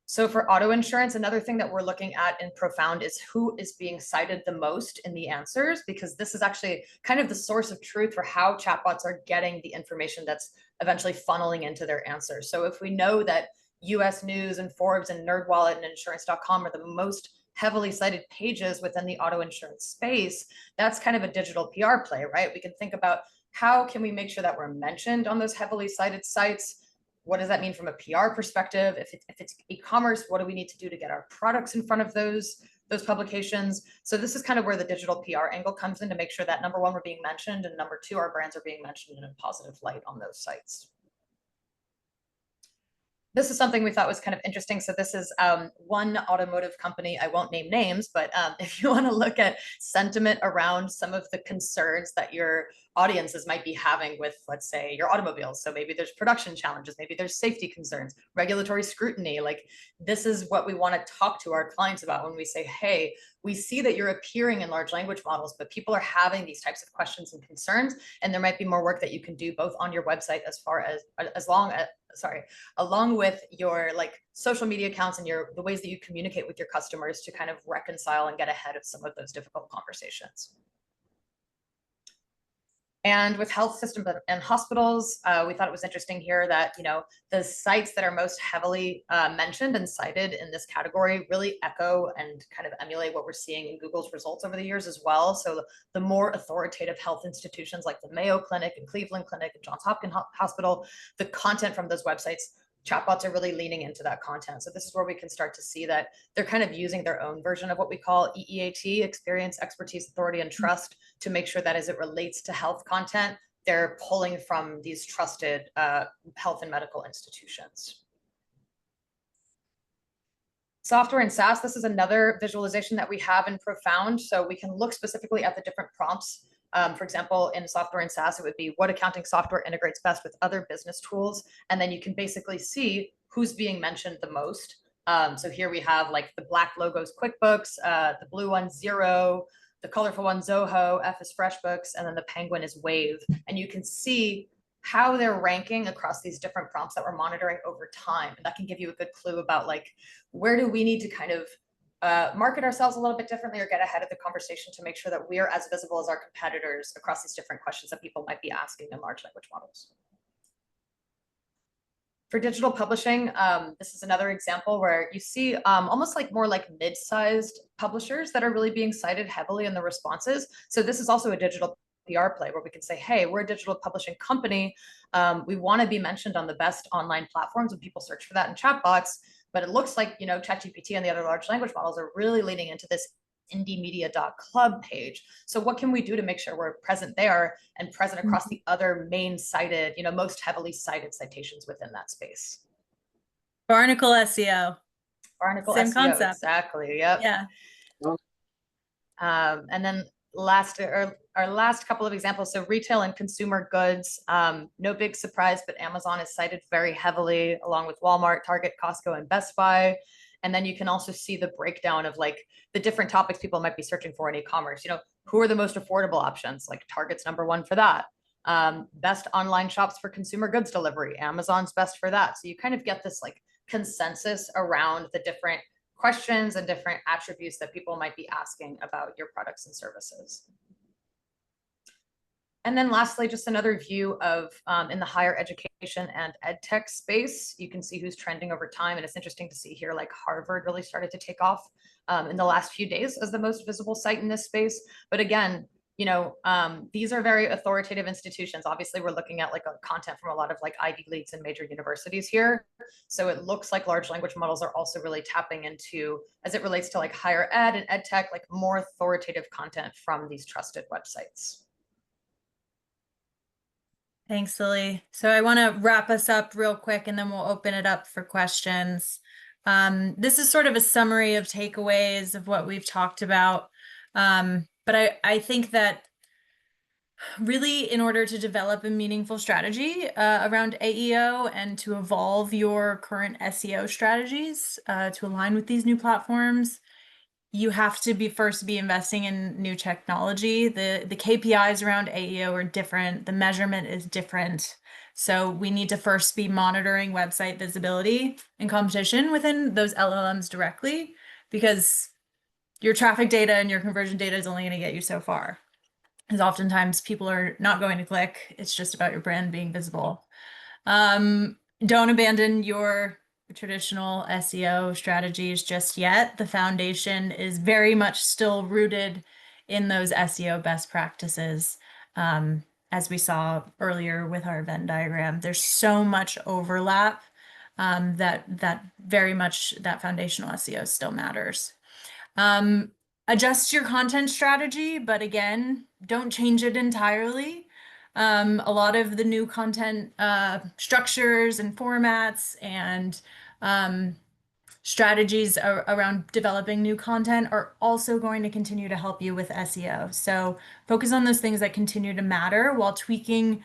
So for auto insurance, another thing that we're looking at in Profound is who is being cited the most in the answers, because this is actually kind of the source of truth for how chatbots are getting the information that's eventually funneling into their answers. So if we know that US News and Forbes and NerdWallet and insurance.com are the most heavily cited pages within the auto insurance space, that's kind of a digital PR play, right? We can think about how can we make sure that we're mentioned on those heavily cited sites. What does that mean from a PR perspective? If it's e-commerce, what do we need to do to get our products in front of those publications? So this is kind of where the digital PR angle comes in to make sure that number 1, we're being mentioned, and number 2, our brands are being mentioned in a positive light on those sites. This is something we thought was kind of interesting. So this is one automotive company. I won't name names, but if you want to look at sentiment around some of the concerns that your audiences might be having with, let's say, your automobiles. So maybe there's production challenges, maybe there's safety concerns, regulatory scrutiny. Like, this is what we want to talk to our clients about when we say, hey, we see that you're appearing in large language models, but people are having these types of questions and concerns, and there might be more work that you can do both on your website along with your social media accounts and the ways that you communicate with your customers to kind of reconcile and get ahead of some of those difficult conversations. And with health systems and hospitals, we thought it was interesting here that, the sites that are most heavily mentioned and cited in this category really echo and kind of emulate what we're seeing in Google's results over the years as well. So the more authoritative health institutions like the Mayo Clinic and Cleveland Clinic and Johns Hopkins Hospital, the content from those websites, chatbots are really leaning into that content. So this is where we can start to see that they're kind of using their own version of what we call EEAT, experience, expertise, authority, and trust, to make sure that as it relates to health content, they're pulling from these trusted health and medical institutions. Software and SaaS, this is another visualization that we have in Profound. So we can look specifically at the different prompts. For example, in software and SaaS, it would be what accounting software integrates best with other business tools. And then you can basically see who's being mentioned the most. So here we have the black logos, QuickBooks, the blue one, Xero, the colorful one, Zoho, F is FreshBooks, and then the penguin is Wave. And you can see how they're ranking across these different prompts that we're monitoring over time. And that can give you a good clue about like, where do we need to kind of market ourselves a little bit differently or get ahead of the conversation to make sure that we are as visible as our competitors across these different questions that people might be asking in large language models. For digital publishing, this is another example where you see almost like more like mid-sized publishers that are really being cited heavily in the responses. So this is also a digital PR play where we can say, hey, we're a digital publishing company. We want to be mentioned on the best online platforms when people search for that in chatbots. But it looks like, ChatGPT and the other large language models are really leaning into this indiemedia.club page. So what can we do to make sure we're present there and present across the other main cited, most heavily cited citations within that space? Barnacle SEO. Barnacle Same SEO, concept. exactly. Yep. Yeah. And then our last couple of examples. So retail and consumer goods, no big surprise, but Amazon is cited very heavily along with Walmart, Target, Costco, and Best Buy. And then you can also see the breakdown of like the different topics people might be searching for in e-commerce. Who are the most affordable options? Like Target's #1 for that. Best online shops for consumer goods delivery. Amazon's best for that. So you kind of get this like consensus around the different questions and different attributes that people might be asking about your products and services. And then lastly, just another view of in the higher education and ed tech space, you can see who's trending over time. And it's interesting to see here, like Harvard really started to take off in the last few days as the most visible site in this space. But again, these are very authoritative institutions. Obviously, we're looking at like a content from a lot of like Ivy Leagues and major universities here. So it looks like large language models are also really tapping into, as it relates to like higher ed and ed tech, like more authoritative content from these trusted websites. Thanks, Lily. So I want to wrap us up real quick and then we'll open it up for questions. This is sort of a summary of takeaways of what we've talked about. But I think that really in order to develop a meaningful strategy around AEO and to evolve your current SEO strategies to align with these new platforms, you have to first be investing in new technology. The KPIs around AEO are different. The measurement is different. So we need to first be monitoring website visibility and competition within those LLMs directly, because your traffic data and your conversion data is only going to get you so far. Because oftentimes people are not going to click. It's just about your brand being visible. Don't abandon your traditional SEO strategies just yet. The foundation is very much still rooted in those SEO best practices. As we saw earlier with our Venn diagram, there's so much overlap that very much that foundational SEO still matters. Adjust your content strategy, but again, don't change it entirely. A lot of the new content structures and formats and strategies around developing new content are also going to continue to help you with SEO. So focus on those things that continue to matter while tweaking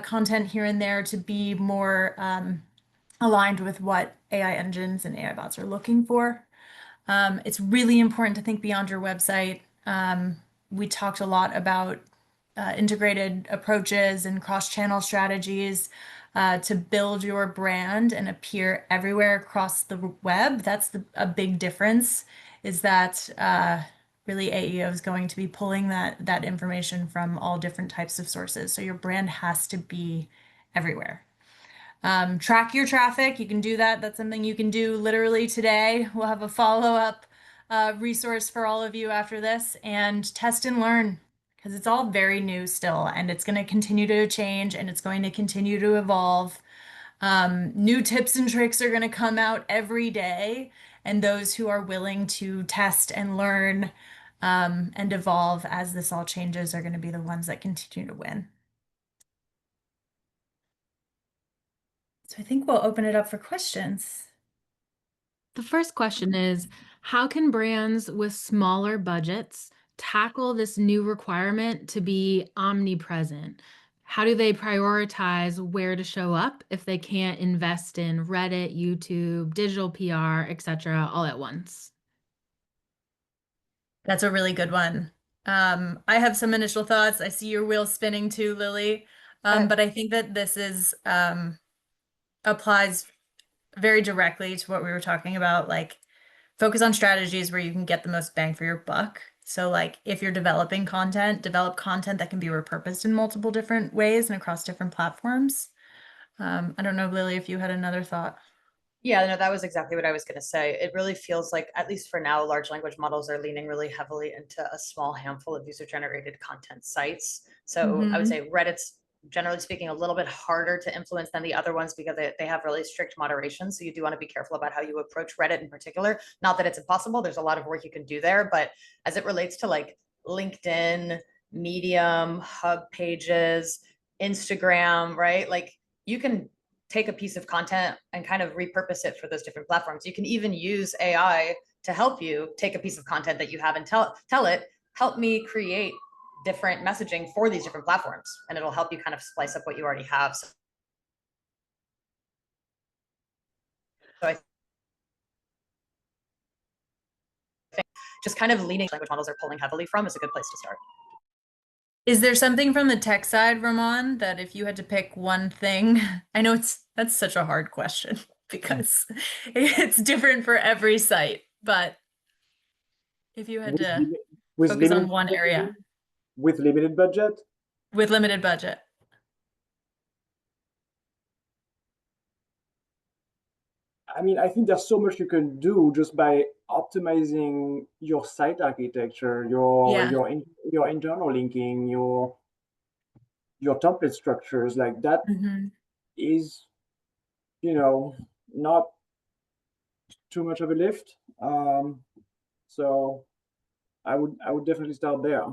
content here and there to be more aligned with what AI engines and AI bots are looking for. It's really important to think beyond your website. We talked a lot about integrated approaches and cross-channel strategies to build your brand and appear everywhere across the web. That's a big difference, is that really AEO is going to be pulling that information from all different types of sources. So your brand has to be everywhere. Track your traffic. You can do that. That's something you can do literally today. We'll have a follow-up resource for all of you after this, and test and learn, because it's all very new still and it's going to continue to change and it's going to continue to evolve. New tips and tricks are going to come out every day, and those who are willing to test and learn and evolve as this all changes are going to be the ones that continue to win. So I think we'll open it up for questions. The first question is, how can brands with smaller budgets tackle this new requirement to be omnipresent? How do they prioritize where to show up if they can't invest in Reddit, YouTube, digital PR, etc., all at once? That's a really good one. I have some initial thoughts. I see your wheels spinning too, Lily. But I think that this is applies very directly to what we were talking about, like focus on strategies where you can get the most bang for your buck. So like if you're developing content, develop content that can be repurposed in multiple different ways and across different platforms. I don't know, Lily, if you had another thought. Yeah, no, that was exactly what I was going to say. It really feels like, at least for now, large language models are leaning really heavily into a small handful of user-generated content sites. So I would Mhm. say Reddit's, generally speaking, a little bit harder to influence than the other ones because they have really strict moderation. So you do want to be careful about how you approach Reddit in particular. Not that it's impossible. There's a lot of work you can do there, but as it relates to like LinkedIn, Medium, Hub Pages, Instagram, right? Like you can take a piece of content and kind of repurpose it for those different platforms. You can even use AI to help you take a piece of content that you have and tell it, help me create different messaging for these different platforms. And it'll help you kind of splice up what you already have. So I think just kind of leaning language models are pulling heavily from is a good place to start. Is there something from the tech side, Ramon, that if you had to pick one thing, I know that's such a hard question because it's different for every site, but if you had with, to limi- with focus on limited one budget, you area mean? With limited budget, with limited budget. I mean, I think there's so much you can do just by optimizing your site architecture, Yeah. your internal linking, your template structures. Like that Hmm. is, you know, not too much of a lift. So I would definitely start there.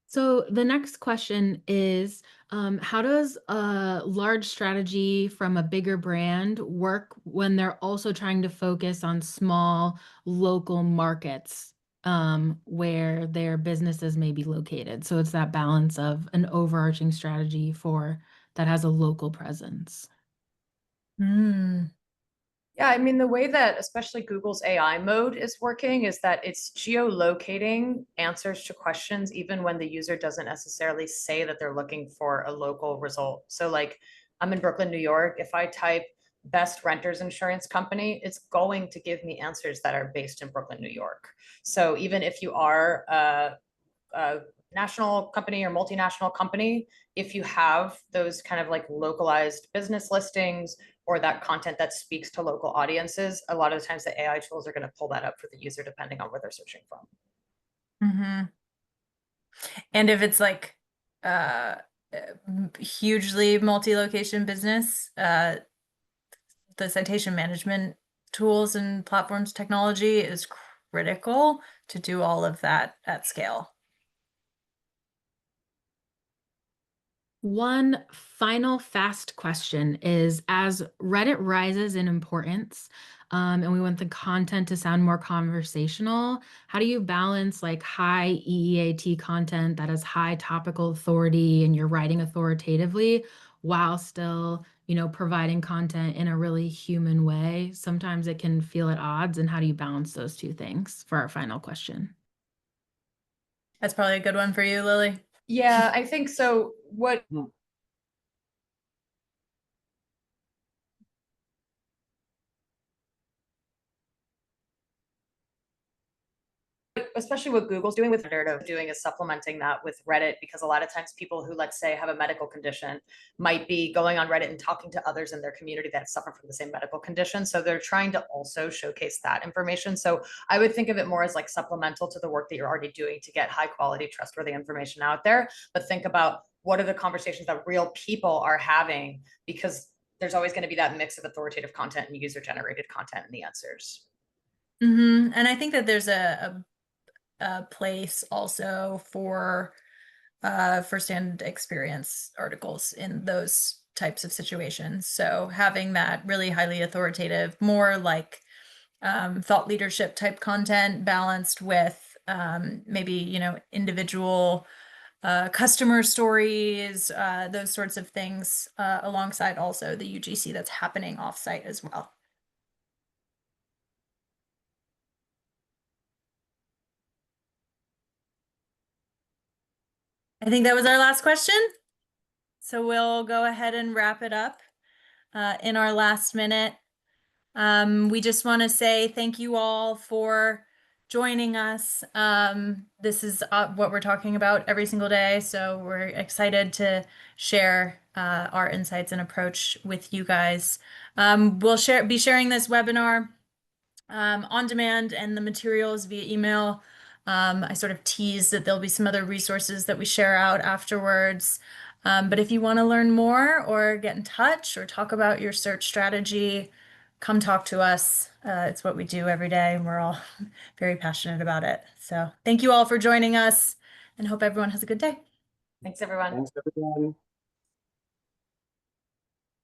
So the next question is, how does a large strategy from a bigger brand work when they're also trying to focus on small local markets, where their businesses may be located? So it's that balance of an overarching strategy for that has a local presence. Mm. Yeah, I mean, the way that especially Google's AI mode is working is that it's geolocating answers to questions even when the user doesn't necessarily say that they're looking for a local result. So, like, I'm in Brooklyn, New York. If I type best renters insurance company, it's going to give me answers that are based in Brooklyn, New York. So, even if you are a national company or multinational company, if you have those kind of like localized business listings or that content that speaks to local audiences, a lot of the times the AI tools are going to pull that up for the user depending on where they're searching from. Hmm. And if it's like hugely multi-location business, the citation management tools and platforms technology is critical to do all of that at scale. One final fast question is, as Reddit rises in importance, and we want the content to sound more conversational, how do you balance like high EEAT content that has high topical authority and you're writing authoritatively while still, providing content in a really human way? Sometimes it can feel at odds, and how do you balance those two things for our final question? That's probably a good one for you, Lily. Yeah, I think so. What Hmm. especially what Google's doing with narrative doing is supplementing that with Reddit, because a lot of times people who, let's say, have a medical condition might be going on Reddit and talking to others in their community that suffer from the same medical condition. So they're trying to also showcase that information. So I would think of it more as like supplemental to the work that you're already doing to get high quality, trustworthy information out there. But think about what are the conversations that real people are having, because there's always going to be that mix of authoritative content and user generated content in the answers. And I think that there's a place also for firsthand experience articles in those types of situations. So having that really highly authoritative, more like thought leadership type content balanced with maybe, individual customer stories, those sorts of things, alongside also the UGC that's happening offsite as well. I think that was our last question. So we'll go ahead and wrap it up in our last minute. We just want to say thank you all for joining us. This is what we're talking about every single day, so we're excited to share our insights and approach with you guys. We'll be sharing this webinar on demand and the materials via email. I sort of teased that there'll be some other resources that we share out afterwards. But if you want to learn more or get in touch or talk about your search strategy, come talk to us. It's what we do every day, and we're all very passionate about it. So thank you all for joining us, and hope everyone has a good day. Thanks, everyone. Thanks, everyone.